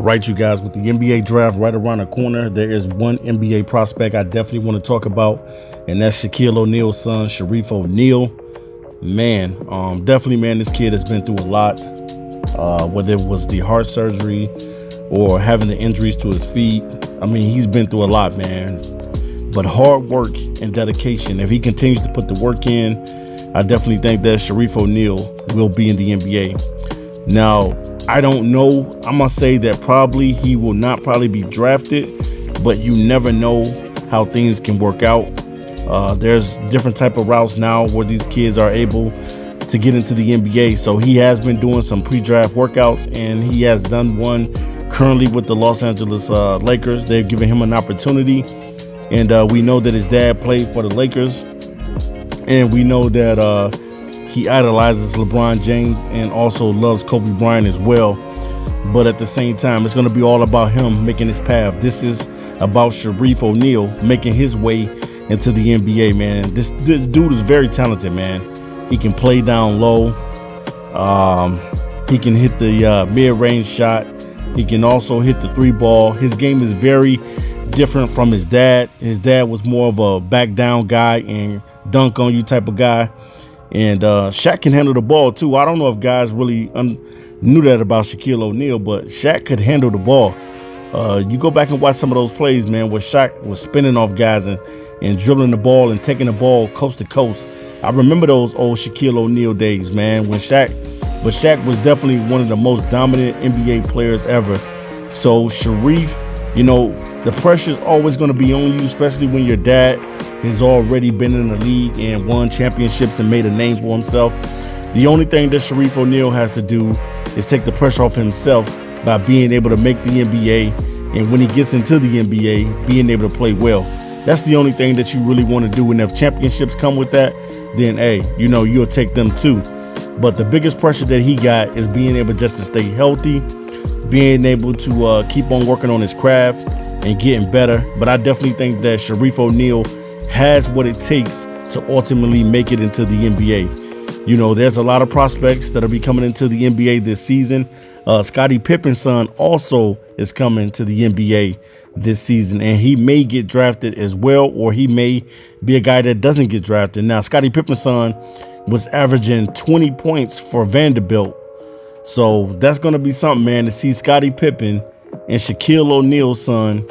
Right, you guys, with the NBA draft right around the corner, there is one NBA prospect I definitely want to talk about, and that's Shaquille O'Neal's son, Shareef O'Neal. Man, definitely, man, this kid has been through a lot, whether it was the heart surgery or having the injuries to his feet. I mean, he's been through a lot, man. But hard work and dedication, if he continues to put the work in, I definitely think that Shareef O'Neal will be in the NBA. Now, I don't know. I'm gonna say that probably he will not probably be drafted, but you never know how things can work out. There's different type of routes now where these kids are able to get into the NBA. So he has been doing some pre-draft workouts, and he has done one currently with the Los Angeles Lakers. They've given him an opportunity, and we know that his dad played for the Lakers, and we know that he idolizes LeBron James and also loves Kobe Bryant as well. But at the same time, it's going to be all about him making his path. This is about Shareef O'Neal making his way into the NBA, man. This dude is very talented, man. He can play down low. He can hit the mid-range shot. He can also hit the three ball. His game is very different from his dad. His dad was more of a back down guy and dunk on you type of guy. And Shaq can handle the ball too. I don't know if guys really knew that about Shaquille O'Neal, but Shaq could handle the ball. You go back and watch some of those plays, man, where Shaq was spinning off guys and dribbling the ball and taking the ball coast to coast. I remember those old Shaquille O'Neal days, man, but Shaq was definitely one of the most dominant NBA players ever. So Shareef, you know, the pressure is always going to be on you, especially when your dad has already been in the league and won championships and made a name for himself. The only thing that Shareef O'Neal has to do is take the pressure off himself by being able to make the NBA, and when he gets into the NBA, being able to play well. That's the only thing that you really want to do, and if championships come with that, then hey, you know, you'll take them too. But the biggest pressure that he got is being able just to stay healthy, being able to keep on working on his craft and getting better. But I definitely think that Shareef O'Neal has what it takes to ultimately make it into the NBA. You know, there's a lot of prospects that'll be coming into the NBA this season. Scottie Pippen's son also is coming to the NBA this season, and he may get drafted as well, or he may be a guy that doesn't get drafted. Now, Scottie Pippen's son was averaging 20 points for Vanderbilt. So that's going to be something, man, to see Scottie Pippen and Shaquille O'Neal's son,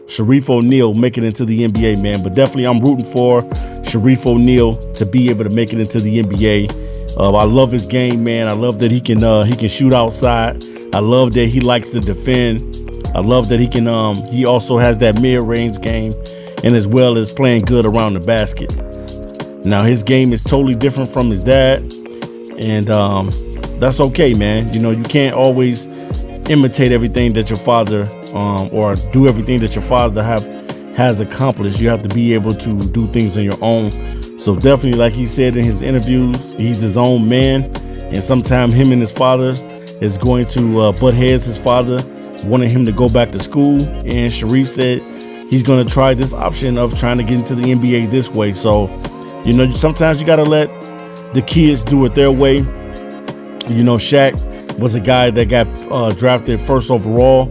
Shareef O'Neal, make it into the NBA, man. But definitely I'm rooting for Shareef O'Neal to be able to make it into the NBA. I love his game, man. I love that he can shoot outside. I love that he likes to defend. I love that he also has that mid-range game, and as well as playing good around the basket. Now his game is totally different from his dad, and that's okay, man. You know, you can't always imitate everything that your father or do everything that your father has accomplished. You have to be able to do things on your own. So definitely, like he said in his interviews, he's his own man, and sometimes him and his father is going to butt heads. His father wanted him to go back to school, and Shareef said he's going to try this option of trying to get into the NBA this way. So, you know, sometimes you got to let the kids do it their way. You know, Shaq was a guy that got drafted first overall,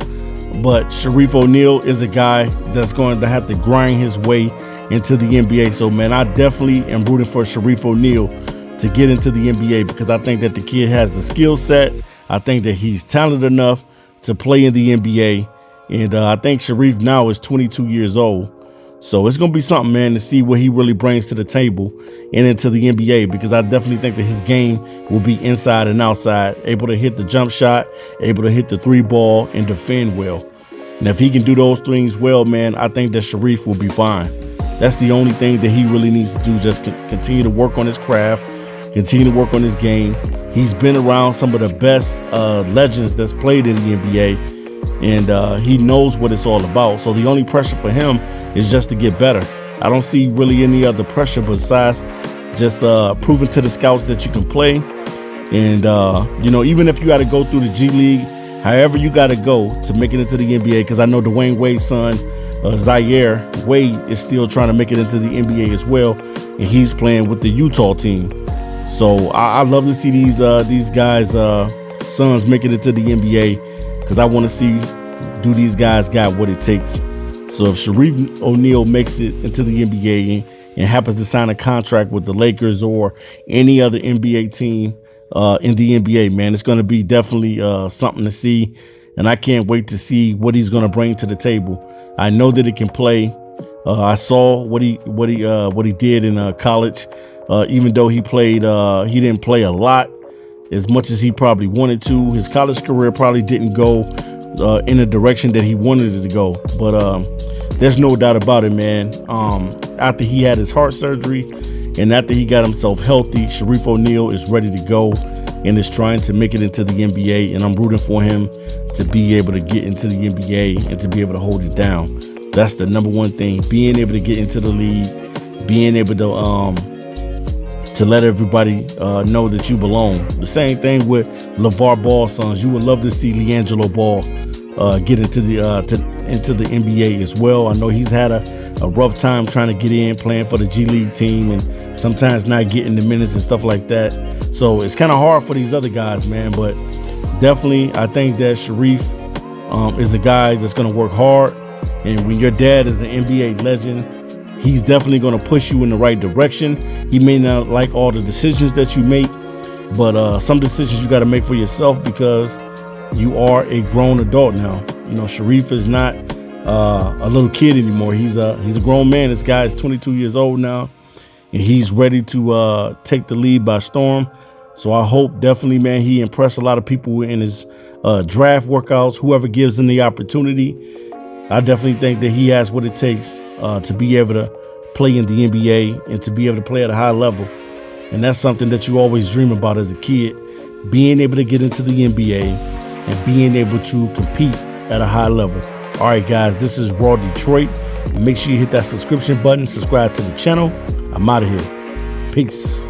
but Shareef O'Neal is a guy that's going to have to grind his way into the NBA. So, man, I definitely am rooting for Shareef O'Neal to get into the NBA, because I think that the kid has the skill set. I think that he's talented enough to play in the NBA. And I think Shareef now is 22 years old. So it's going to be something, man, to see what he really brings to the table and into the NBA, because I definitely think that his game will be inside and outside, able to hit the jump shot, able to hit the three ball, and defend well. And if he can do those things well, man, I think that Shareef will be fine. That's the only thing that he really needs to do, just continue to work on his craft, continue to work on his game. He's been around some of the best legends that's played in the NBA, and he knows what it's all about. So the only pressure for him is just to get better. I don't see really any other pressure besides just proving to the scouts that you can play. And, you know, even if you got to go through the G League, however you got to go to make it into the NBA, because I know Dwayne Wade's son, Zaire Wade, is still trying to make it into the NBA as well, and he's playing with the Utah team. So I love to see these guys' sons make it into the NBA, because I want to see do these guys got what it takes? So if Shareef O'Neal makes it into the NBA and happens to sign a contract with the Lakers or any other NBA team in the NBA, man, it's going to be definitely something to see. And I can't wait to see what he's going to bring to the table. I know that he can play. I saw what he did in college. Even though he didn't play a lot, as much as he probably wanted to. His college career probably didn't go in the direction that he wanted it to go. But there's no doubt about it, man. After he had his heart surgery and after he got himself healthy, Shareef O'Neal is ready to go and is trying to make it into the NBA. And I'm rooting for him to be able to get into the NBA and to be able to hold it down. That's the number one thing, being able to get into the league, being able to let everybody know that you belong. The same thing with LeVar Ball's sons. You would love to see LiAngelo Ball get into the NBA as well. I know he's had a rough time trying to get in, playing for the G League team, and sometimes not getting the minutes and stuff like that. So it's kind of hard for these other guys, man. But definitely, I think that Shareef is a guy that's going to work hard. And when your dad is an NBA legend, he's definitely going to push you in the right direction. He may not like all the decisions that you make, but some decisions you got to make for yourself because you are a grown adult now. You know, Shareef is not a little kid anymore. He's a grown man. This guy is 22 years old now, and he's ready to take the lead by storm. So I hope definitely, man, he impressed a lot of people in his draft workouts, whoever gives him the opportunity. I definitely think that he has what it takes to be able to play in the NBA and to be able to play at a high level. And that's something that you always dream about as a kid, being able to get into the NBA and being able to compete at a high level. All right, guys, this is Raw Detroit. Make sure you hit that subscription button, subscribe to the channel. I'm out of here. Peace.